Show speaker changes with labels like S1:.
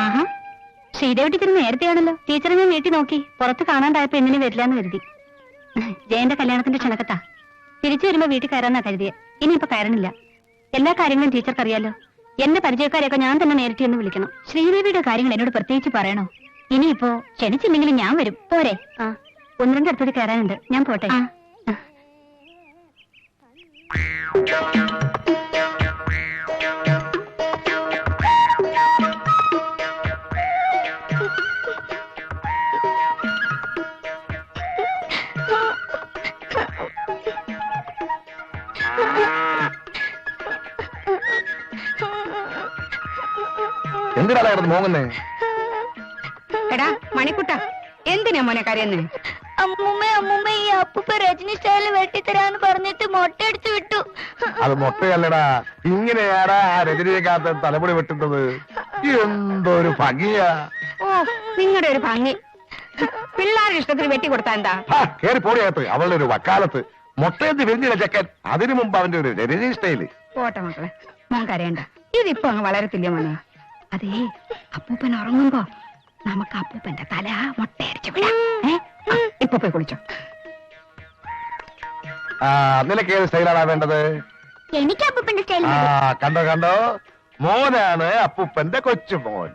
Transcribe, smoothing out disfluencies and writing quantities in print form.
S1: ആഹാ, Sridevi teacher നേരത്തെയാണല്ലോ. ടീച്ചറെ ഞാൻ വീട്ടിൽ നോക്കി, പുറത്ത് കാണാണ്ടായപ്പോ എന്നിനെ വരില്ലാന്ന് കരുതി. ജയന്റെ കല്യാണത്തിന്റെ ക്ഷണക്കത്താ. തിരിച്ചു വരുമ്പോ വീട്ടിൽ കയറാന്നാ കരുതിയെ. ഇനിയിപ്പോ കയറണില്ല. എല്ലാ കാര്യങ്ങളും ടീച്ചർക്ക് അറിയാലോ. എന്റെ പരിചയക്കാരെയൊക്കെ ഞാൻ തന്നെ നേരിട്ട് എന്ന് വിളിക്കണം. ശ്രീദേവിയുടെ കാര്യങ്ങൾ എന്നോട് പ്രത്യേകിച്ച് പറയണോ? ഇനിയിപ്പോ ക്ഷണിച്ചില്ലെങ്കിലും ഞാൻ വരും. പോരെ? ആ, ഒന്ന് രണ്ട് അടുത്തോടെ കയറാനുണ്ട്. ഞാൻ പോട്ടെ.
S2: എന്തിനാണ് മോങ്ങുന്നേ?
S3: എടാ മണിക്കുട്ട, എന്തിനാ മോനെ കരയുന്നേ?
S1: അമ്മൂമ്മ ഈ അപ്പൂപ്പ രജനി സ്റ്റൈലിൽ വെട്ടിത്തരാന്ന് പറഞ്ഞിട്ട് മൊട്ടയടിച്ചു വിട്ടു.
S2: അത് മൊട്ടയല്ലടാ, ഇങ്ങനെയാടാ ആ രജനീകാന്ത് തലമുടി വെട്ടുന്നത്. എന്തൊരു ഭംഗിയാ!
S3: ഓ, നിങ്ങളുടെ ഒരു ഭംഗി. പിള്ളേരുടെ ഇഷ്ടത്തിന് വെട്ടി കൊടുത്താ എന്താ?
S2: കേറി പോടിയകത്ത്. അവളുടെ ഒരു വക്കാലത്ത് മൊട്ടയത്ത് വിരിഞ്ഞില്ല ചെക്കൻ. അതിനു മുമ്പ് അവന്റെ ഒരു രജനി സ്റ്റൈല്.
S3: പോട്ടെ മക്കളെ, മോൻ കരയണ്ട. ഇതിപ്പോ അങ്ങ് വളരത്തില്ല മോനെ. അതേ, അപ്പൂപ്പൻ ഉറങ്ങുമ്പോ നമുക്ക് അപ്പൂപ്പന്റെ തല മൊട്ടയടിച്ചു വിടാം. ഇപ്പൊ പോയി കുളിച്ചോ.
S2: നിനക്ക് ഏത് സ്റ്റൈലാണാ വേണ്ടത്?
S1: എനിക്ക് അപ്പൂപ്പന്റെ സ്റ്റൈൽ.
S2: കണ്ടോ മോനാണ് അപ്പൂപ്പന്റെ കൊച്ചുമോൻ.